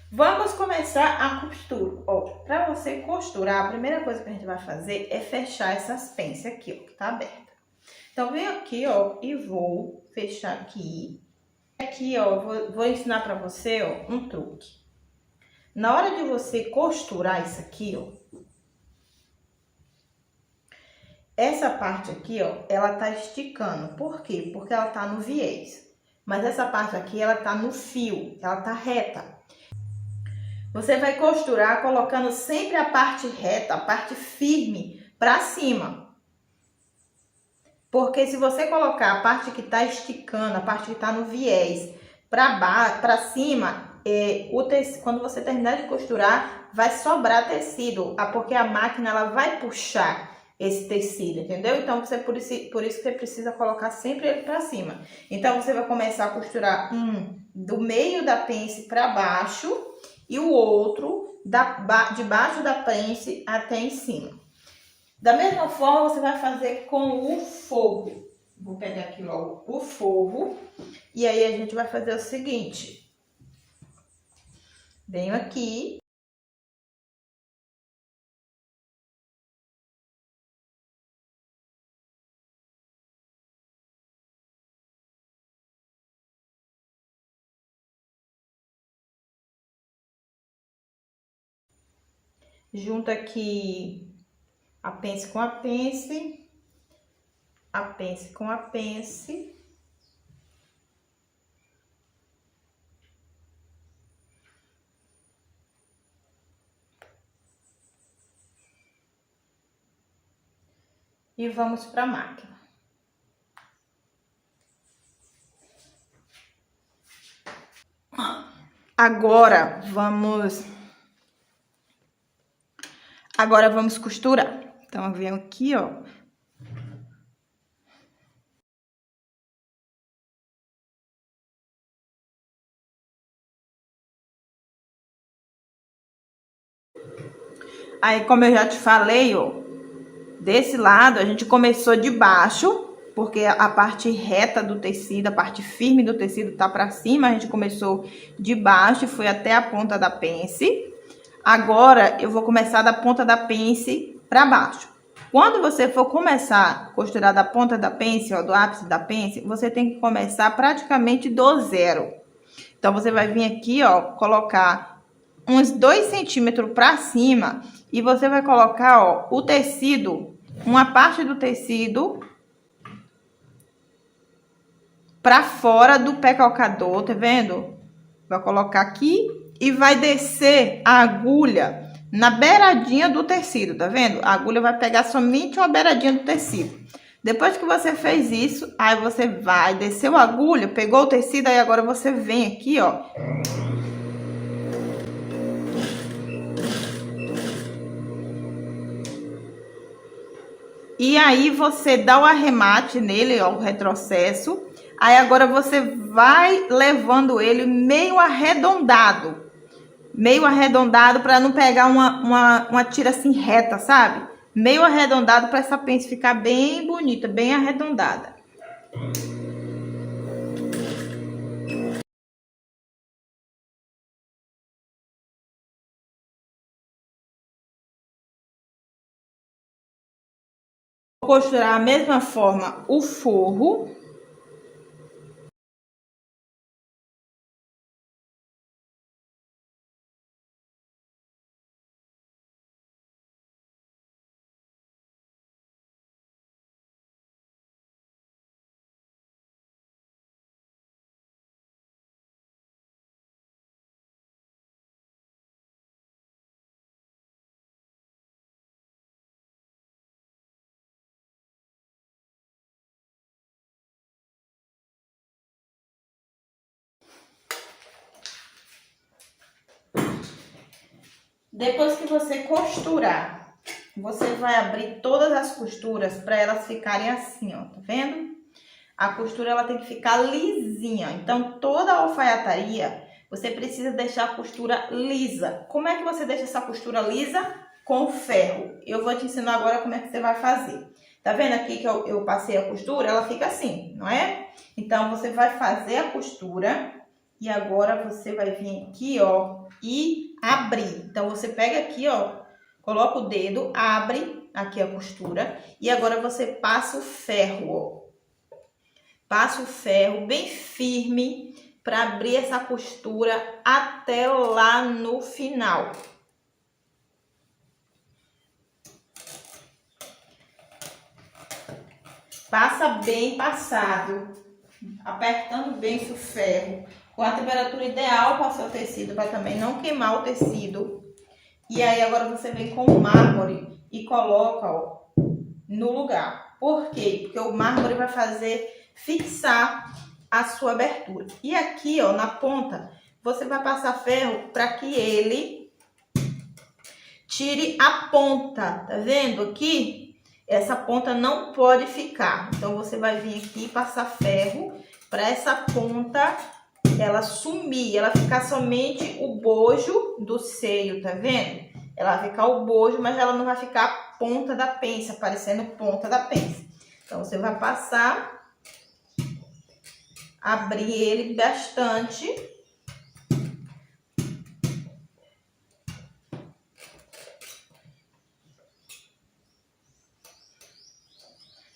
Vamos começar a costura. Ó, para você costurar, a primeira coisa que a gente vai fazer é fechar essas pences aqui, ó, que tá aberta. Então, venho aqui, ó, e vou fechar aqui. Aqui, ó, vou ensinar para você, ó, um truque. Na hora de você costurar isso aqui, ó, essa parte aqui, ó, ela tá esticando. Por quê? Porque ela tá no viés. Mas essa parte aqui, ela tá no fio, ela tá reta. Você vai costurar colocando sempre a parte reta, a parte firme para cima. Porque se você colocar a parte que tá esticando, a parte que tá no viés para cima, quando você terminar de costurar, vai sobrar tecido, porque a máquina ela vai puxar esse tecido, entendeu? Então, por isso que você precisa colocar sempre ele para cima. Então, você vai começar a costurar do meio da pence para baixo e o outro de baixo da pence até em cima. Da mesma forma, você vai fazer com o forro. Vou pegar aqui logo o forro. E aí, a gente vai fazer o seguinte. Venho aqui. Junto aqui a pence com a pence. A pence com a pence. E vamos para a máquina. Agora vamos costurar. Então, eu venho aqui, ó. Aí, como eu já te falei, ó, desse lado a gente começou de baixo, porque a parte reta do tecido, a parte firme do tecido tá para cima, a gente começou de baixo e foi até a ponta da pence. Agora eu vou começar da ponta da pence para baixo. Quando você for começar a costurar da ponta da pence, ó, do ápice da pence, você tem que começar praticamente do zero. Então, você vai vir aqui, ó, colocar uns 2 centímetros para cima e você vai colocar, ó, o tecido, uma parte do tecido para fora do pé calcador, tá vendo? Vai colocar aqui e vai descer a agulha na beiradinha do tecido, tá vendo? A agulha vai pegar somente uma beiradinha do tecido. Depois que você fez isso, aí você vai, desceu a agulha, pegou o tecido, aí agora você vem aqui, ó. E aí você dá o arremate nele, ó, o retrocesso. Aí agora você vai levando ele meio arredondado. Meio arredondado para não pegar uma tira assim reta, sabe? Meio arredondado para essa pence ficar bem bonita, bem arredondada. Vou costurar a mesma forma o forro. Depois que você costurar, você vai abrir todas as costuras para elas ficarem assim, ó, tá vendo? A costura ela tem que ficar lisinha. Então, toda a alfaiataria, você precisa deixar a costura lisa. Como é que você deixa essa costura lisa? Com ferro. Eu vou te ensinar agora como é que você vai fazer. Tá vendo aqui que eu passei a costura? Ela fica assim, não é? Então, você vai fazer a costura E agora você vai vir aqui, ó, e abrir. Então, você pega aqui, ó, coloca o dedo, abre aqui a costura. E agora você passa o ferro, ó. Passa o ferro bem firme para abrir essa costura até lá no final. Passa bem passado, apertando bem o ferro, com a temperatura ideal para o seu tecido, para também não queimar o tecido. E aí agora você vem com o mármore e coloca, ó, no lugar. Por quê? Porque o mármore vai fazer fixar a sua abertura. E aqui, ó, na ponta, você vai passar ferro para que ele tire a ponta. Tá vendo aqui? Essa ponta não pode ficar. Então, você vai vir aqui e passar ferro para essa ponta ela sumir, ela ficar somente o bojo do seio, tá vendo? Ela vai ficar o bojo, mas ela não vai ficar a ponta da pence, aparecendo ponta da pence. Então, você vai passar, abrir ele bastante.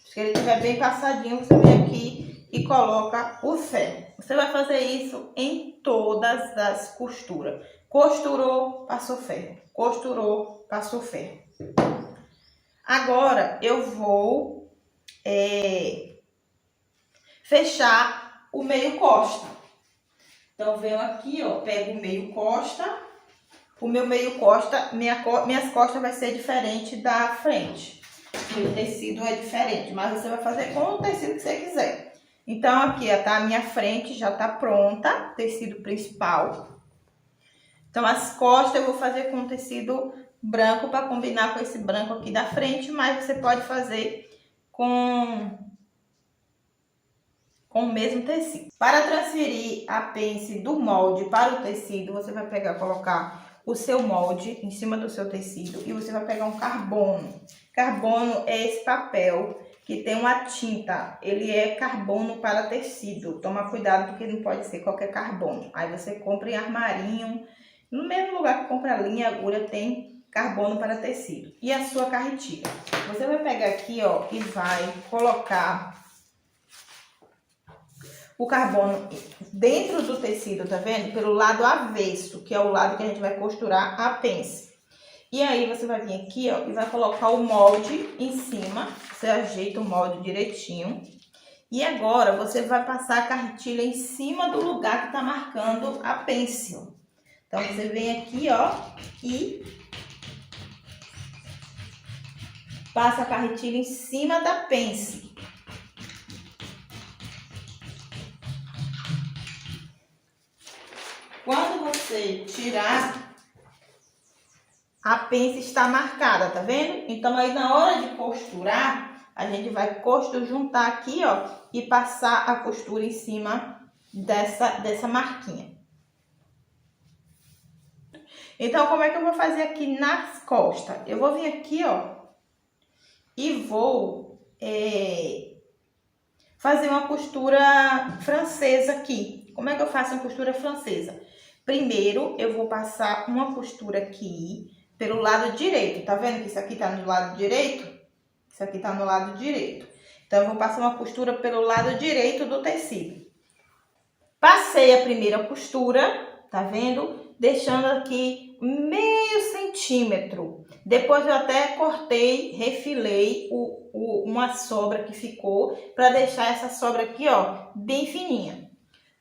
Se ele estiver bem passadinho, você vem aqui e coloca o ferro. Você vai fazer isso em todas as costuras. Costurou, passou ferro. Costurou, passou ferro. Agora, eu vou fechar o meio costa. Então, venho aqui, ó, pego o meio costa. O meu meio costa, minhas costas vai ser diferente da frente. O tecido é diferente, mas você vai fazer com o tecido que você quiser. Então, aqui, ó, tá a minha frente, já tá pronta, tecido principal. Então, as costas eu vou fazer com tecido branco para combinar com esse branco aqui da frente, mas você pode fazer com o mesmo tecido. Para transferir a pence do molde para o tecido, você vai pegar, colocar o seu molde em cima do seu tecido e você vai pegar um carbono. Carbono é esse papel que tem uma tinta, ele é carbono para tecido. Toma cuidado porque não pode ser qualquer carbono. Aí você compra em armarinho, no mesmo lugar que compra linha, agulha, tem carbono para tecido. E a sua carretilha. Você vai pegar aqui, ó, e vai colocar o carbono dentro do tecido, tá vendo? Pelo lado avesso, que é o lado que a gente vai costurar a pence. E aí, você vai vir aqui, ó, e vai colocar o molde em cima. Você ajeita o molde direitinho. E agora, você vai passar a carretilha em cima do lugar que tá marcando a pence. Então, você vem aqui, ó, e passa a carretilha em cima da pence. Quando você tirar, a pence está marcada, tá vendo? Então, aí na hora de costurar, a gente vai juntar aqui, ó, e passar a costura em cima dessa marquinha. Então, como é que eu vou fazer aqui nas costas? Eu vou vir aqui, ó, e vou fazer uma costura francesa aqui. Como é que eu faço uma costura francesa? Primeiro, eu vou passar uma costura aqui pelo lado direito. Tá vendo que isso aqui tá no lado direito? Isso aqui tá no lado direito. Então, eu vou passar uma costura pelo lado direito do tecido. Passei a primeira costura, tá vendo? Deixando aqui meio centímetro. Depois eu até cortei, refilei uma sobra que ficou para deixar essa sobra aqui, ó, bem fininha.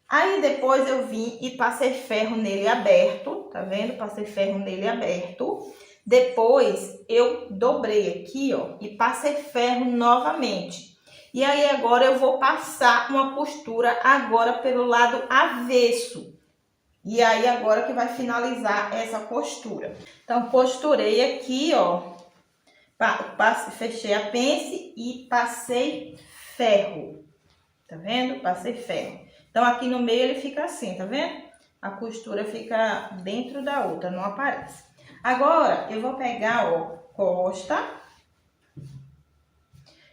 Aí depois eu vim e passei ferro nele aberto, tá vendo? Passei ferro nele aberto. Depois eu dobrei aqui, ó, e passei ferro novamente. E aí agora eu vou passar uma costura agora pelo lado avesso. E aí agora que vai finalizar essa costura. Então costurei aqui, ó, fechei a pence e passei ferro. Tá vendo? Passei ferro. Então, aqui no meio ele fica assim, tá vendo? A costura fica dentro da outra, não aparece. Agora, eu vou pegar, ó, costa.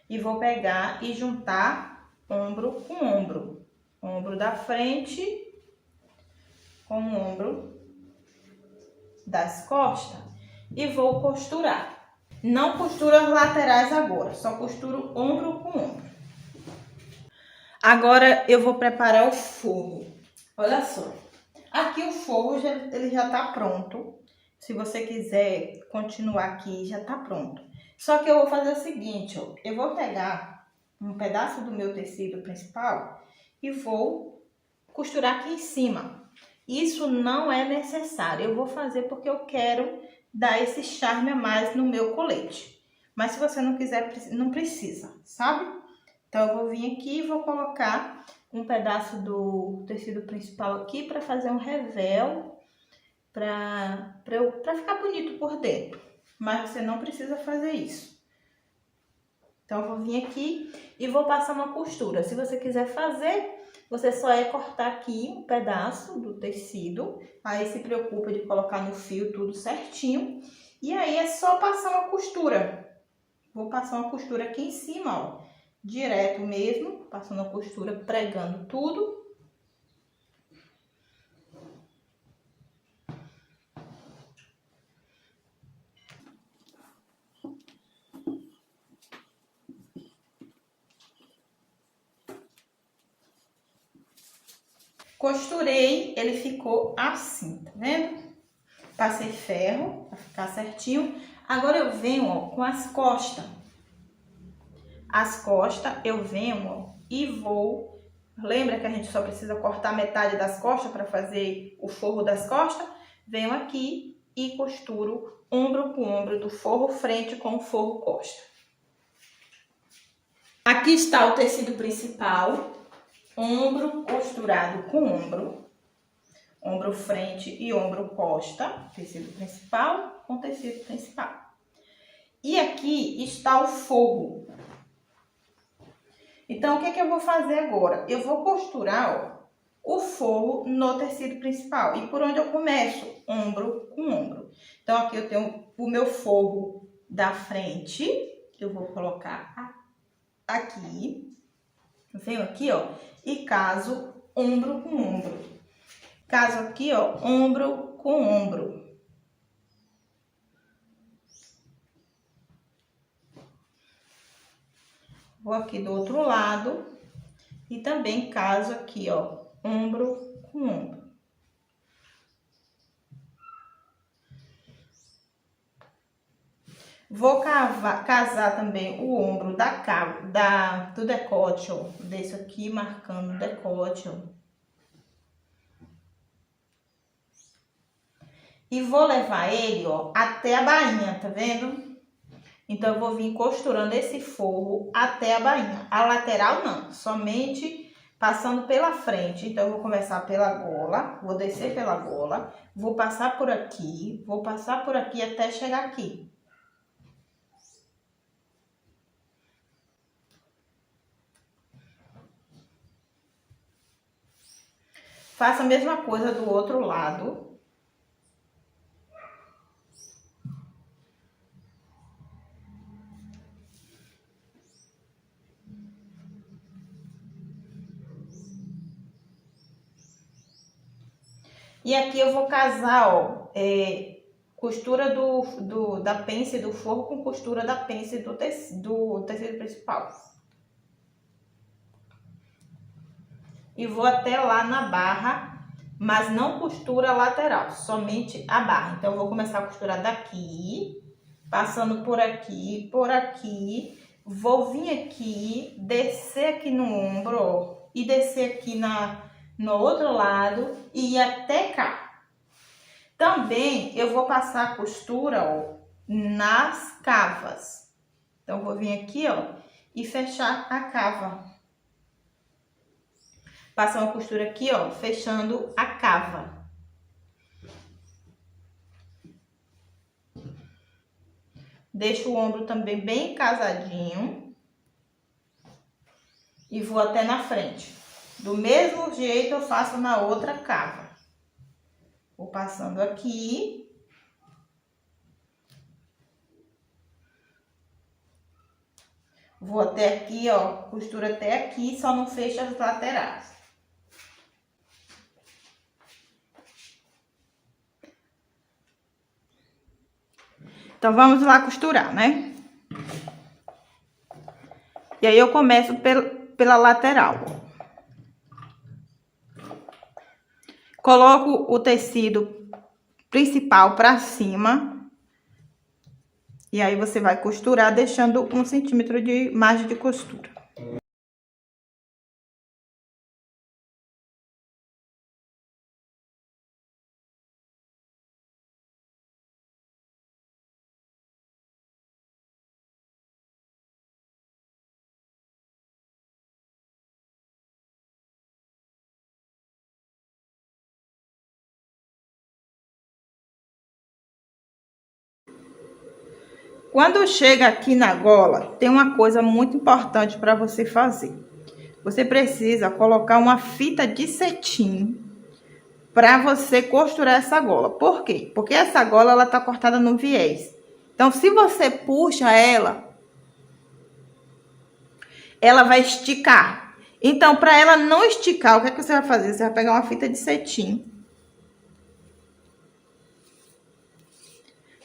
E vou pegar e juntar ombro com ombro. Ombro da frente com o ombro das costas e vou costurar. Não costuro as laterais agora, só costuro ombro com ombro. Agora eu vou preparar o forro. Olha só, aqui o forro ele já tá pronto. Se você quiser continuar aqui, já tá pronto. Só que eu vou fazer o seguinte, ó, eu vou pegar um pedaço do meu tecido principal e vou costurar aqui em cima. Isso não é necessário, eu vou fazer porque eu quero dar esse charme a mais no meu colete. Mas se você não quiser, não precisa, sabe? Então eu vou vir aqui e vou colocar um pedaço do tecido principal aqui para fazer um revel, para ficar bonito por dentro. Mas você não precisa fazer isso. Então eu vou vir aqui e vou passar uma costura. Se você quiser fazer, você só é cortar aqui um pedaço do tecido. Aí se preocupa de colocar no fio tudo certinho. E aí é só passar uma costura. Vou passar uma costura aqui em cima, ó. Direto mesmo, passando a costura, pregando tudo. Costurei, ele ficou assim, tá vendo? Passei ferro pra ficar certinho. Agora eu venho, ó, com as costas. As costas eu venho, ó, e vou... Lembra que a gente só precisa cortar metade das costas para fazer o forro das costas? Venho aqui e costuro ombro com ombro do forro frente com o forro costa. Aqui está o tecido principal, ombro costurado com ombro, ombro frente e ombro costa, tecido principal com tecido principal. E aqui está o forro. Então, o que eu vou fazer agora? Eu vou costurar, ó, o forro no tecido principal. E por onde eu começo? Ombro com ombro. Então, aqui eu tenho o meu forro da frente. Eu vou colocar aqui. Venho aqui, ó, e caso ombro com ombro. Caso aqui, ó, ombro com ombro. Vou aqui do outro lado e também caso aqui, ó, ombro com ombro. Vou casar também o ombro do decote, ó, desse aqui, marcando o decote, ó. E vou levar ele, ó, até a bainha, tá vendo? Então, eu vou vir costurando esse forro até a bainha. A lateral não, somente passando pela frente. Então, eu vou começar pela gola, vou descer pela gola, vou passar por aqui até chegar aqui. Faça a mesma coisa do outro lado. E aqui eu vou casar, ó, costura da pence do forro com costura da pence do tecido principal. E vou até lá na barra, mas não costura a lateral, somente a barra. Então, eu vou começar a costurar daqui, passando por aqui, vou vir aqui, descer aqui no ombro, ó, e descer aqui no outro lado e ir até cá. Também eu vou passar a costura, ó, nas cavas. Então, eu vou vir aqui, ó, e fechar a cava. Passar uma costura aqui, ó, fechando a cava. Deixo o ombro também bem casadinho. E vou até na frente. Do mesmo jeito eu faço na outra cava. Vou passando aqui. Vou até aqui, ó, costura até aqui, só não fecho as laterais. Então, vamos lá costurar, né? E aí, eu começo pela lateral. Coloco o tecido principal pra cima. E aí, você vai costurar deixando 1 centímetro de margem de costura. Quando chega aqui na gola, tem uma coisa muito importante para você fazer. Você precisa colocar uma fita de cetim para você costurar essa gola. Por quê? Porque essa gola ela tá cortada no viés. Então, se você puxa ela vai esticar. Então, para ela não esticar, o que é que você vai fazer? Você vai pegar uma fita de cetim,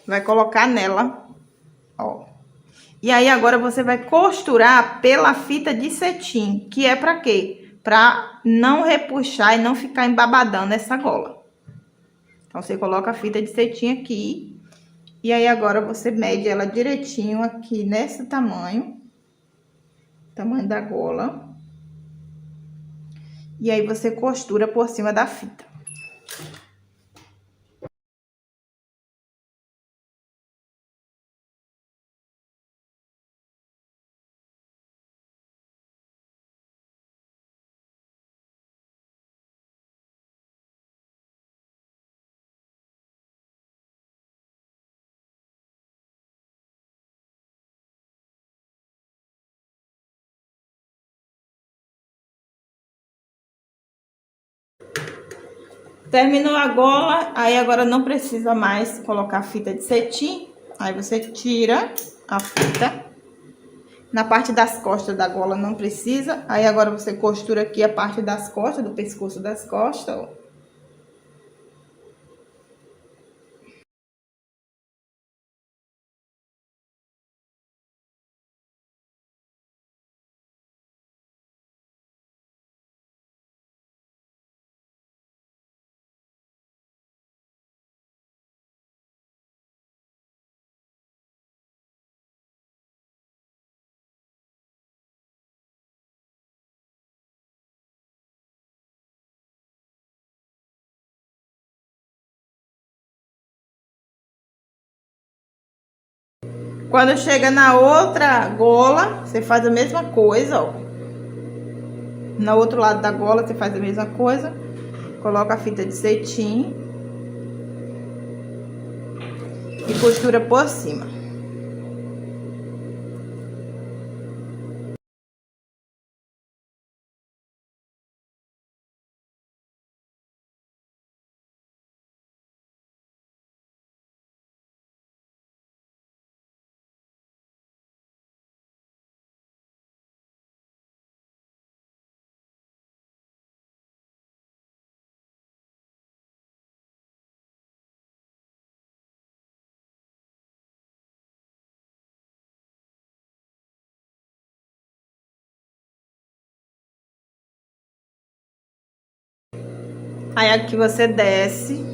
vai colocar nela, ó. E aí, agora você vai costurar pela fita de cetim, que é pra quê? Pra não repuxar e não ficar embabadando essa gola. Então, você coloca a fita de cetim aqui. E aí, agora você mede ela direitinho aqui nesse tamanho. Tamanho da gola. E aí, você costura por cima da fita. Terminou a gola, aí agora não precisa mais colocar a fita de cetim. Aí você tira a fita. Na parte das costas da gola não precisa. Aí agora você costura aqui a parte das costas, do pescoço das costas, ó. Quando chega na outra gola, você faz a mesma coisa, ó. No outro lado da gola, você faz a mesma coisa. Coloca a fita de cetim. E costura por cima. Aí aqui você desce.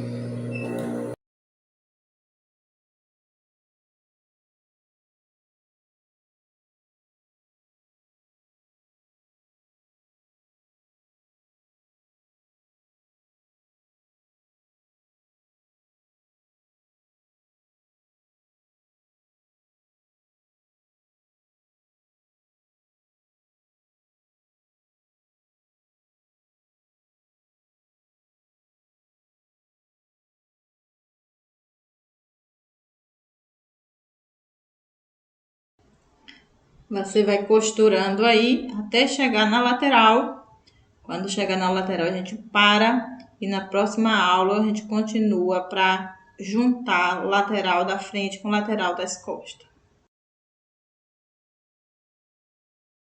Você vai costurando aí até chegar na lateral. Quando chegar na lateral, a gente para. E na próxima aula, a gente continua para juntar lateral da frente com lateral das costas.